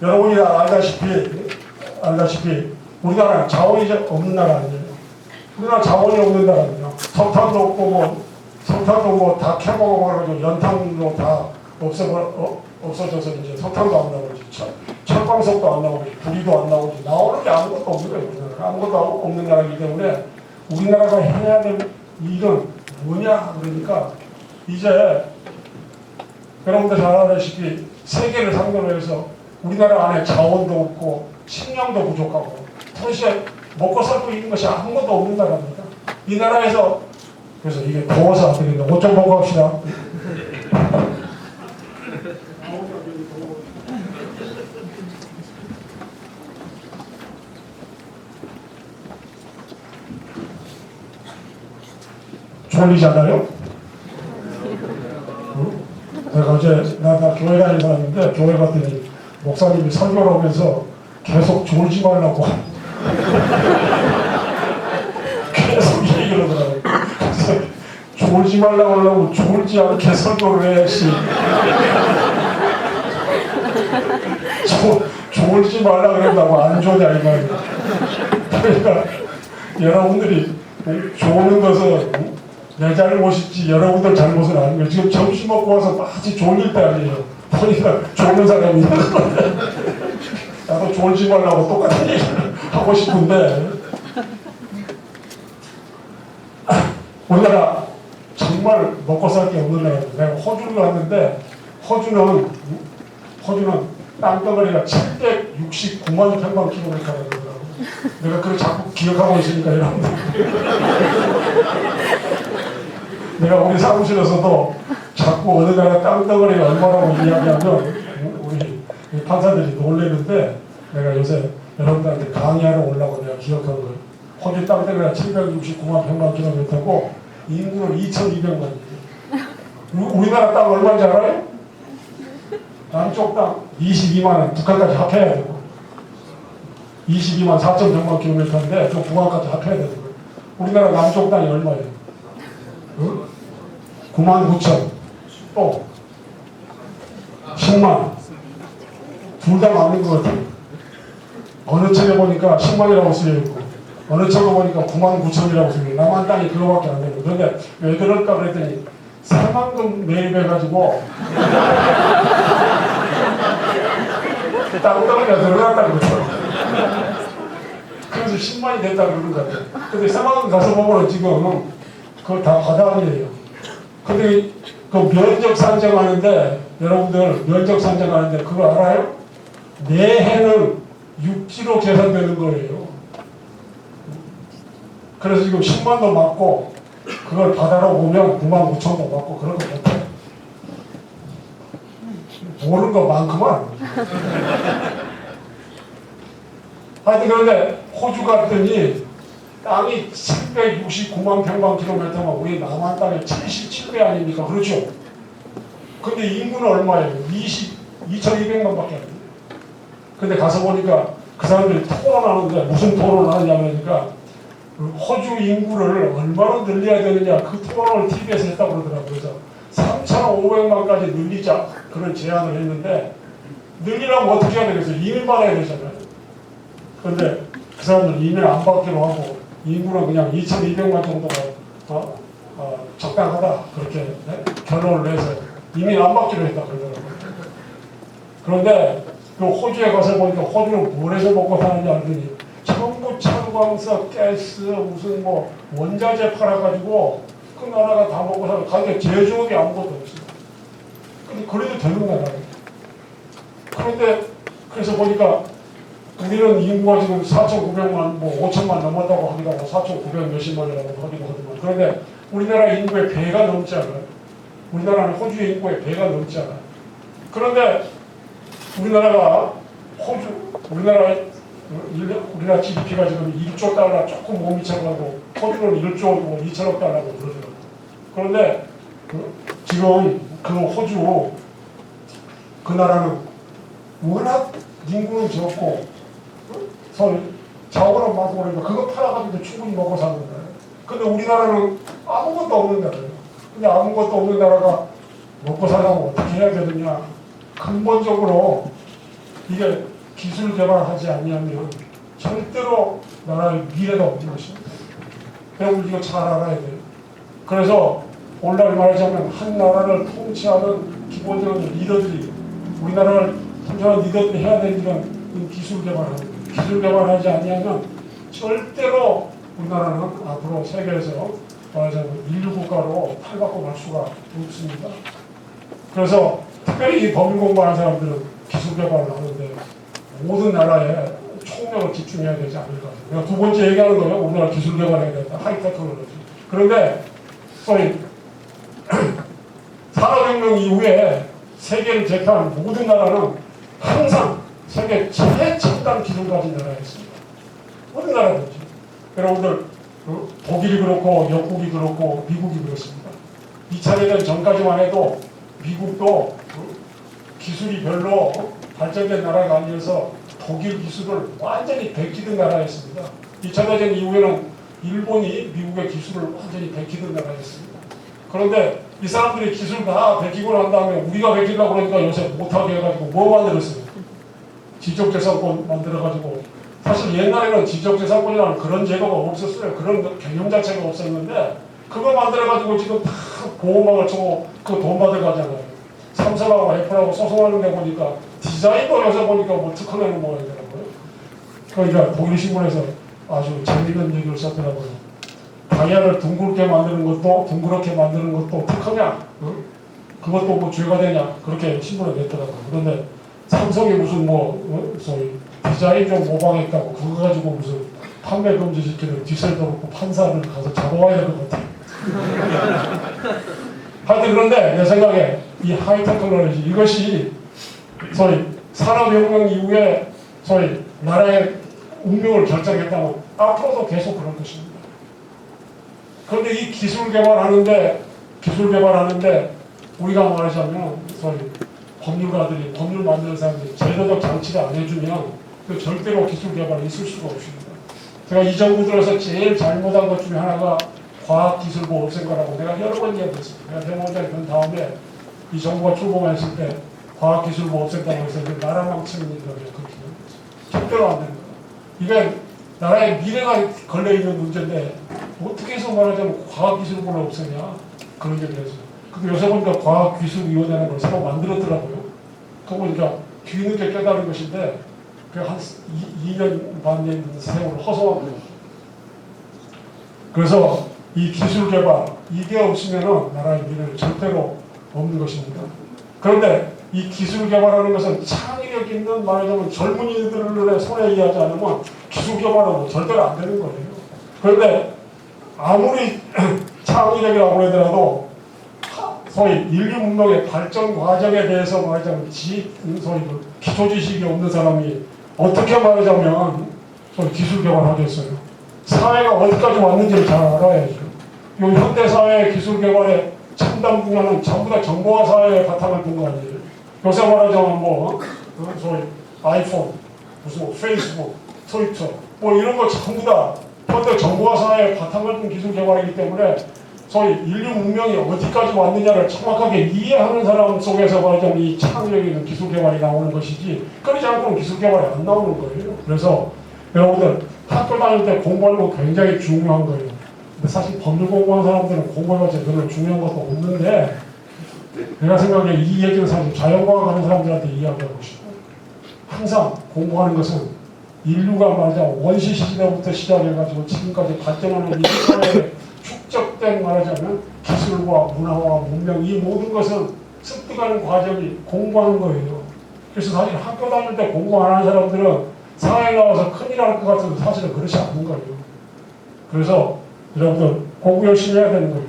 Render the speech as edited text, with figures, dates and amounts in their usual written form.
여러분이 알다시피 우리나라는 자원이 없는 나라 아니에요. 우리나라 자원이 없는 나라거든요. 석탄도 없고 석탄도 다 캐먹어가지고 연탄도 다 없어져서 이제 석탄도 안 나오지, 철광석도 안 나오지, 구리도 안 나오지, 나오는 게 아무것도 없는 거예요. 우리나라. 아무것도 없는 나라이기 때문에 우리나라가 해야 될 일은 뭐냐 그러니까 이제 여러분들 잘 알다시피 세계를 상대로 해서 우리나라 안에 자원도 없고 식량도 부족하고 도대체 먹고 살고 있는 것이 아무것도 없는 나라입니다. 이 나라에서 그래서 이게 더워서 안 되겠네. 옷 좀 보고 합시다. 졸리잖아요? 응? 내가 어제 나 교회 다니는 사람인데 교회 갔더니 목사님이 설교를 하면서 계속 졸지 말라고 계속 얘기를 하더라고요. 그래서 졸지 말라고 하려고 졸지 않게 설교를 해야지. 졸지 말라 그런다고 안 졸냐 이 말이에요. 그러니까 여러분들이 조는 것은 내 잘못이지 여러분들 잘못은 아니에요. 지금 점심 먹고 와서 마치 졸릴 때 아니에요. 보니까 졸는 사람이 나도 졸지 말라고 똑같은 얘기를 하고 싶은데 우리나라 정말 먹고 살 게 없는 나라입니다. 내가 호주를 갔는데 호주는 땅덩어리가 769만 평방킬로미터라고 그러더라고요. 내가 그걸 자꾸 기억하고 있으니까 여러분들 내가 우리 사무실에서도 자꾸 어느 나라 땅덩어리가 얼마라고 이야기하면 우리 판사들이 놀래는데 내가 요새 여러분들한테 강의하러 오려고 내가 기억한 거예요. 호주 땅덩어리가 769만 평방킬로미터고 인구는 2,200만이에요. 우리나라 땅 얼마인지 알아요? 남쪽 땅 22만원, 북한까지 합해야 되고 22만 4,100만 킬로미터인데 저 북한까지 합해야 되는 거예요. 우리나라 남쪽 땅이 얼마예요? 응? 9만 9천 또 10만 둘 다 맞는 것 같아요. 어느 책에 보니까 10만이라고 쓰여있고 어느 책에 보니까 9만 9천이라고 쓰여있고 남한 땅이 그거밖에 안 되고 그런데 왜 그럴까 그랬더니 새만금 매입해가지고 땅덩어리가 들어갔다고 그러더라고요. 그래서 10만이 됐다고 그러는 것 같아요. 근데 새만금 가서 보면 지금 그거 다 바닥이에요. 근데 그 면적 산정하는데 여러분들 면적 산정하는데 그거 알아요? 내해는 육지로 계산되는 거예요. 그래서 지금 10만도 맞고 그걸 바다로 보면 9만 9천도 맞고 그런 거 못해. 모르는 거 많구만. 하여튼 그런데 호주 갔더니 땅이 769만 평방킬로미터면 우리 남한 땅의 77배 아닙니까? 그렇죠? 근데 인구는 얼마예요? 2,200만밖에 안 돼요. 근데 가서 보니까 그 사람들이 토론하는데 무슨 토론을 하느냐 호주 인구를 얼마나 늘려야 되느냐 그 토론을 TV에서 했다고 그러더라고요. 그래서 3,500만까지 늘리자 그런 제안을 했는데 늘리려면 어떻게 해야 되겠어요? 이민 받아야 되잖아요. 그런데 그 사람들 이민 안 받기로 하고 인구는 그냥 2,200만 정도가 적당하다 그렇게 결론을 해서 이민 안 받기로 했다 그러더라고요. 그런데 그 호주에 가서 보니까 호주는 뭘 해서 먹고 사는지 알더니 전부 철광석, 가스, 무슨 뭐 원자재 팔아가지고 그 나라가 다 먹고 사는 가게 제조업이 아무것도 없어요. 근데 그래도 되는 나라예요. 그런데 그래서 보니까 우리는 인구가 지금 4,900만, 뭐 5천만 넘었다고 하기도 하고 4,900 몇십만이라고 하기도 하지만 그런데 우리나라 인구의 배가 넘지 않아요. 우리나라는 호주의 인구의 배가 넘지 않아요. 그런데 우리나라 GDP가 지금 1조 달러 조금 못 미쳐가고 호주는 1조 2천억 달러고 그러더라고요. 그런데 지금 그 호주 그 나라는 워낙 인구는 적고 자원은 많고 그러니까 그거 팔아가지고 충분히 먹고 사는 거예요. 근데 우리나라는 아무것도 없는 나라예요. 근데 아무것도 없는 나라가 먹고 살려면 어떻게 해야 되느냐. 근본적으로 이게 기술 개발하지 아니하면 절대로 나라의 미래가 없는 것입니다. 여러분 이거 잘 알아야 돼요. 그래서 오늘날 말하자면 한 나라를 통치하는 기본적인 리더들이 우리나라를 통치하는 리더들이 해야 될 일은 기술 개발하는 거예요. 기술 개발하지 아니하면 절대로 우리나라는 앞으로 세계에서 말하자면 인류 국가로 탈바꿈 할 수가 없습니다. 그래서 특별히 이 법률 공부하는 사람들은 기술 개발을 하는데 모든 나라에 총력을 집중해야 되지 않을까. 내가 두 번째 얘기하는 거예요. 우리나라 기술 개발해야 된다. 하이테크놀로지. 그런데 소위 산업혁명 이후에 세계를 제패한 모든 나라는 항상 세계 최첨단 기술 가진 나라였습니다. 모든 나라든지. 여러분들 독일이 그렇고 영국이 그렇고 미국이 그렇습니다. 2차 대전 전까지만 해도 미국도 기술이 별로 발전된 나라가 아니어서 독일 기술을 완전히 베끼던 나라였습니다. 2차 대전 이후에는 일본이 미국의 기술을 완전히 베끼던 나라였습니다. 그런데 이 사람들이 기술 다 베끼고 난 다음에 우리가 베끼려고 그러니까 요새 못하게 해가지고 뭐 만들었어요? 지적재산권 만들어가지고 사실 옛날에는 지적재산권이라는 그런 제도가 없었어요. 그런 개념 자체가 없었는데 그거 만들어가지고 지금 다 보호막을 쳐고 그 돈 받아가잖아요. 삼성하고 애플하고 소송하는 데 보니까 디자인도 요새 보니까 뭐 특허내는 모양이더라고요. 그러니까 독일 신문에서 아주 재미있는 얘기를 썼더라고요. 다이아를 둥글게 만드는 것도 둥그렇게 만드는 것도 특허냐? 응? 그것도 뭐 죄가 되냐? 그렇게 신문에 냈더라고요. 그런데 삼성이 무슨 소위 디자인 좀 모방했다고 그거 가지고 무슨 판매 금지 시키는 디셀도르프 판사를 가서 잡아와야 될 것 같아요. 하여튼 그런데 내 생각에 이 하이테크놀로지 이것이 소위 산업혁명 이후에 소위 나라의 운명을 결정했다면 앞으로도 계속 그럴 것입니다. 그런데 이 기술 개발하는데 우리가 말하자면 소위 법률가들이 법률 만드는 사람들이 제도적 장치를 안 해주면 그 절대로 기술 개발이 있을 수가 없습니다. 제가 이 정부 들어서 제일 잘못한 것 중에 하나가 과학기술부 없앤 거라고 내가 여러 번 이야기했습니다. 내가 대법원장이 된 다음에 이 정부가 출범했을 때 과학기술부 없앤다고 해서 나라 망치는 일이라고 그렇게 절대로 안 됩니다. 이게 나라의 미래가 걸려있는 문제인데 어떻게 해서 말하자면 과학기술부를 없애냐 그런 얘기를 했어요. 근데 요새 보니까 과학기술위원회라는 걸 새로 만들었더라고요. 그거 보니까 뒤늦게 깨달은 것인데 한 2년 반 된 세월을 허송한 거예요. 그래서 이 기술 개발 이게 없으면은 나라의 미래는 절대로 없는 것입니다. 그런데 이 기술 개발하는 것은 창의력 있는 말하자면 젊은이들의 손에 의하지 않으면 기술 개발은 절대로 안 되는 거예요. 그런데 아무리 창의력이라고 하더라도 소위 인류 문명의 발전 과정에 대해서 말하자면 소위 기초 지식이 없는 사람이 어떻게 말하자면 소위 기술 개발하겠어요. 사회가 어디까지 왔는지를 잘 알아야죠. 이 현대사회의 기술 개발의 첨단 분야는 전부 다 정보화 사회에 바탕을 둔 거 아니에요. 요새 말하자면 소위 아이폰, 무슨 페이스북, 트위터, 이런 거 전부 다 현대 정보화 사회에 바탕을 둔 기술 개발이기 때문에 소위 인류 문명이 어디까지 왔느냐를 정확하게 이해하는 사람 속에서 말하자면 이 창의력 있는 기술 개발이 나오는 것이지 그러지 않고는 기술 개발이 안 나오는 거예요. 그래서 여러분들 학교 다닐 때 공부하는 거 굉장히 중요한 거예요. 근데 사실 법률 공부하는 사람들은 공부해봤자 별로 중요한 것도 없는데 내가 생각에 이 얘기는 사실 자연과학 하는 사람들한테 이야기하고 싶어요. 항상 공부하는 것은 인류가 말하자면 원시 시대부터 시작해가지고 지금까지 발전하는 이 사회에 축적된 말하자면 기술과 문화와 문명 이 모든 것은 습득하는 과정이 공부하는 거예요. 그래서 사실 학교 다닐 때 공부 안 하는 사람들은 사회에 나와서 큰일 날 것 같은데 사실은 그렇지 않는 거예요. 그래서 여러분들 공부 열심히 해야 되는 거예요.